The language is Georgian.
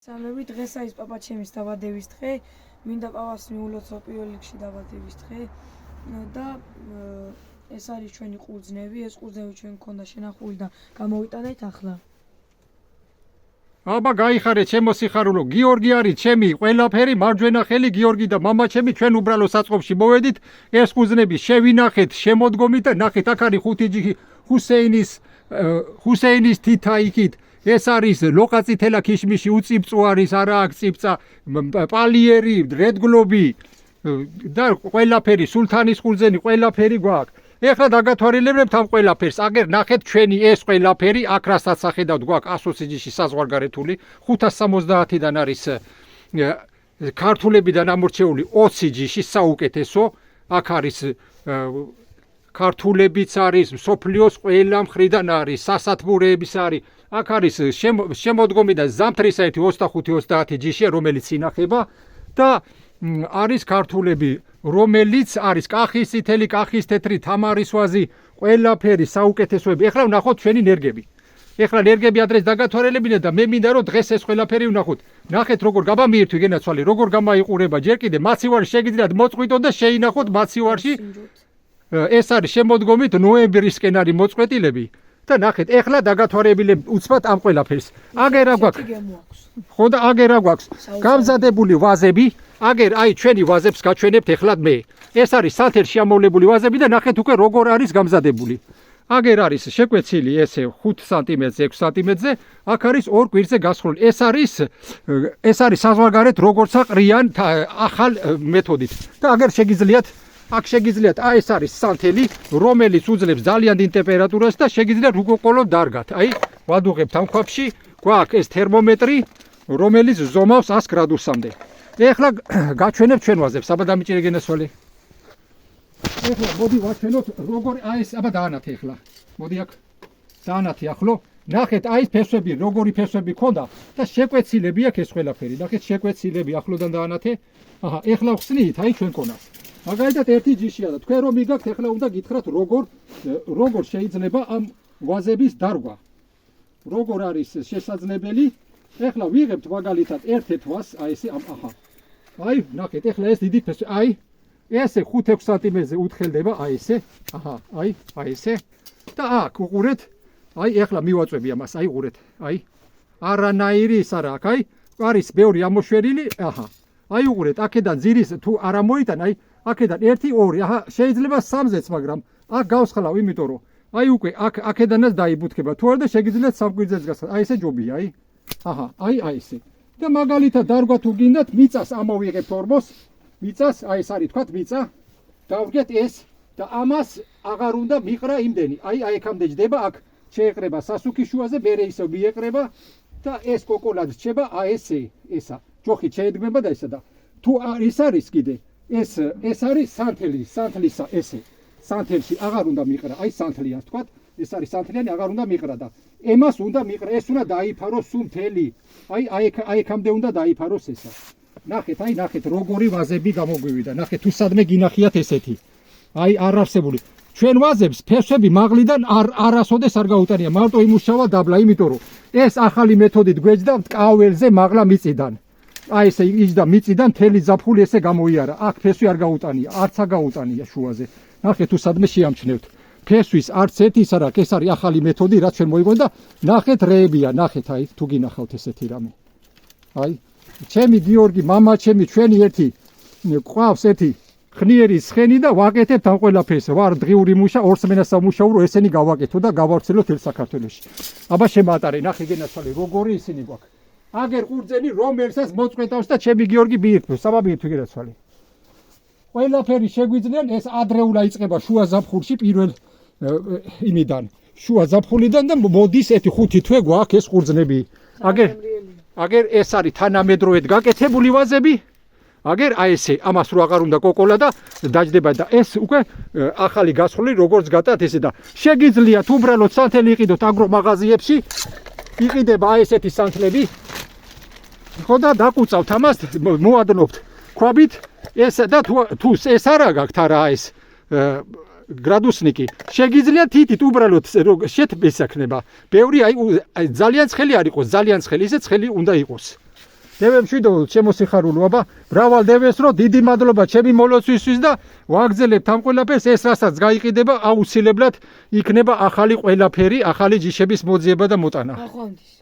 Სამები დღეს არის პაპაჩემის დაბადების დღე, მინდა პაპას მიულოცო პირველ რიგში დაბადების დღე და ეს არის ჩვენი ყურძნები, ეს ყურძნები ჩვენ გქონდა შენახული და გამოვიტანეთ ახლა. აბა გაიხარეთ ჩემო სიხარულო, გიორგი არის ჩემი ყველაფერი, მარჯვენა ხელი გიორგი და მამა ჩემი, ჩვენ უბრალო საწყობში მოვედით, ეს ყურძნები შევინახეთ, შემოდგომით და ნახეთ, აქ არის ხუთი ჯიში ჰუსეინის თითა იქით. ეს არის ლოყაწითელა ქიშმიში უწიფწო არის, არა აქ წიფწა, პალიერი, რედგლობი და ყველაფერი, სულთანის ყურძენი, ყველაფერი გვაქვს. ეხლა დაგათვალიერებთ ამ ყველაფერს. აგერ ნახეთ ჩვენი ეს ყველაფერი, აქ რასაც ახედავთ გვაქვს 120 ჯიში საზღვარგარეთული, 570-დან არის ქართულებიდან ამორჩეული 20 ჯიში საუკეთესო. აქ არის ქართულებიც არის, მსოფლიოს ყველა მხრიდან არის, სასათბურეების არის. აქ არის შემოდგომი და ზამთრისაერთი 25-30 ჯიშია, რომელიც ინახება და არის ქართულები, რომელიც არის კახის წითელი, კახის თეთრი, თამარის ვაზი, ყველაფერი საუკეთესოები. ეხლა ვნახოთ ჩვენი ნერგები. ეხლა ნერგები ადრეს დაგათვალიერებინეთ და მე მინდა რომ დღეს ეს ყველაფერი ვნახოთ. ნახეთ როგორ გაბამირთვი გენაცვალე, როგორ გამაიყურება. ჯერ კიდე მაცივარში შეგიძლიათ მოწყვიტოთ და შეინახოთ მაცივარში. ეს არის შემოდგომით ნოემბრისკენ არის მოწყვეტილები. და ნახეთ, ეხლა დაგათვალიერებინებ უცბად ამ ყველაფერს. აგერ რა გვაქვს? ხო და აგერ რა გვაქვს? გამზადებული ვაზები, აგერ აი ჩვენი ვაზებს გაჩვენებთ ეხლა მე. ეს არის სანთელში ამოვლებული ვაზები და ნახეთ უკვე როგორ არის გამზადებული. აგერ არის შეკვეცილი ესე 5 სანტიმეტრზე, 6 სანტიმეტრზე, აქ არის ორ კვირზე გასხლული. ეს არის საზღვარგარეთ როგორც აყრიან ახალ მეთოდით. და აგერ შეგიძლიათ აქ შეგიძლიათ აი ეს არის სანთელი, რომელიც უძლებს ძალიან დიდ ტემპერატურას და შეგიძლიათ უკოლო დარგად. აი, ვადუღებთ ამ ქვაბში, გვაქვს ეს თერმომეტრი, რომელიც ზომავს 100 გრადუსამდე. ეხლა გაჩვენებთ ჩვენ ვაზებს, აბა დამიჭირე გენაცვალე. ეხლა მოდი ვაჩვენოთ როგორ აი ეს, აბა დაანათე ეხლა. მოდი აქ დაანათე ახლო. ნახეთ აი ეს ფესვები, როგორი ფესვები ქონდა და შეკვეცილები აქვს ეს ყველაფერი. ნახეთ შეკვეცილები ახლოდან დაანათე. აჰა, ეხლა ხსნით აი ჩვენ კონას. მაგალითად ერთი ჯიშია და თქვენ რომ მიგაქვთ, ეხლა უნდა გითხრათ როგორ შეიძლება ამ ვაზების დარგვა. როგორ არის შესაძლებელი? ეხლა ვიღებთ მაგალითად ერთ-ერთ ვაზს, აი ესე აჰა. აი, ნახეთ, ეხლა ეს დიდი ფესვი, აი ესე 5-6 სანტიმეტრზე უთხელდება, აი ესე. აჰა, აი ესე. და აქ უყურეთ, აი ეხლა მივაწვევი ამას, აი უყურეთ, აი. არანაირი ის არა აქ, აი, არის ბევრი ამოშვერილი, აჰა. აი უყურეთ, აქედან ძირის თუ არ ამოიტან, აი აქედან 1-2, აჰა, შეიძლება 3-ზეც, მაგრამ აქ გავსხლავ, იმიტომ რომ აი უკვე აქედანაც დაიბუთხება. თუ არა და შეგიძლიათ სამკვირძეც გასხლავ. აი ესე ჯობია, აი. აჰა, აი ესე. და მაგალითად დარგვა თუ გინდათ, მიწას ამოვიღებთ ორმოს, მიწას, აი ეს არის თქვათ მიწა. დავდგეთ ეს და ამას აღარ უნდა მიყრა იმდენი. აი აქამდე ჯდება, აქ შეეყრება სასუქის შუაზე, მერე ისევ მიეყრება და ეს კოკოლად რჩება, აი ესე, ესა. ჯოხით შეედგმება და ესა და თუ ის არის კიდე ეს არის სანთლისა ესე. სანთელში აღარ უნდა მიყრა, აი სანთლია თქვათ, ეს არის სანთლიანი, აღარ უნდა მიყრა და ემას უნდა მიყრა, ეს უნდა დაიფაროს სუნთელი. აი აქამდე უნდა დაიფაროს ესა. ნახეთ, აი ნახეთ როგორი ვაზები გამოგვივიდა. ნახეთ თუ სადმე გინახიათ ესეთი. აი არ არსებული. ჩვენ ვაზებს ფესვები მაღლიდან არასოდეს არ გაუტანია, მარტო იმუშავა დაბლა, იმიტომ რომ ეს ახალი მეთოდით გვეჯდა მტკაველზე მაღლა მიწიდან. აი ესე იჯდა მიწიდან თელი ზაფხული ესე გამოიარა. აქ ფესვი არ გაუტანია, არც არ გაუტანია შუაზე. ნახეთ თუ სადმე შეამჩნევთ. ფესვის არც ერთი ის არ აქვს, ეს არის ახალი მეთოდი, რაც ჩვენ მოიგონდა. ნახეთ რეებია, ნახეთ აი თუ გინახავთ ესეთი რამე. აი, ჩემი გიორგი, მამა ჩემი, ჩვენი ერთი ყავს ერთი ხნიერი ცხენი და ვაკეთებთ ამ ყველაფერს. ვარ დღიური მუშა, ორსმენას სამუშაურო, ესენი გავაკეთო და გავავრცელოთ თელ საქართველოში. აბა შემატარე, ნახე გენაცვალე, როგორი ისინი გვაქვს. აგერ ყურძენი რომელსაც მოწყვეტავს და ჩემი გიორგი მიირთმევს, საბაბიერთო გენაცვალე. ყველაფერი შეგვიძლია, ეს ადრეულა იწყება შუა ზაფხულში პირველ იმიდან, შუა ზაფხულიდან და მოდის 1-5 თვე გვაქვს ეს ყურძნები. აგერ ეს არის თანამედროვედ გაკეთებული ვაზები. აგერ აი ესე, ამას რო აღარ უნდა კოკოლა და დაждდება და ეს უკვე ახალი გასხლული როგორც გატათ ესე და შეგიძლიათ უბრალოდ სანთელი იყიდოთ აგრო მაღაზიებში. იყიდება აი ესეთი სანთლები. ხო და დაკუწავთ ამას, მოადნობთ ქვაბით, ეს და თუ ეს არა გაქვთ არა ეს გრადუსნიკი, შეგიძლიათ თითით უბრალოდ შეთბესაქნება. ბევრი აი ძალიან ცხელი არ იყოს, ძალიან ცხელი, ისე ცხელი უნდა იყოს. დევე მშვიდობ ჩემო სიხარულო აბა მრავალ დევეს რომ დიდი მადლობა ჩემი მოლოცვისთვის და ვაგრძელებთ ამ ყველაფერს ეს რასაც გაიყიდება აუცილებლად იქნება ახალი ყველაფერი ახალი ჯიშების მოძიება და მოტანა აღვამდის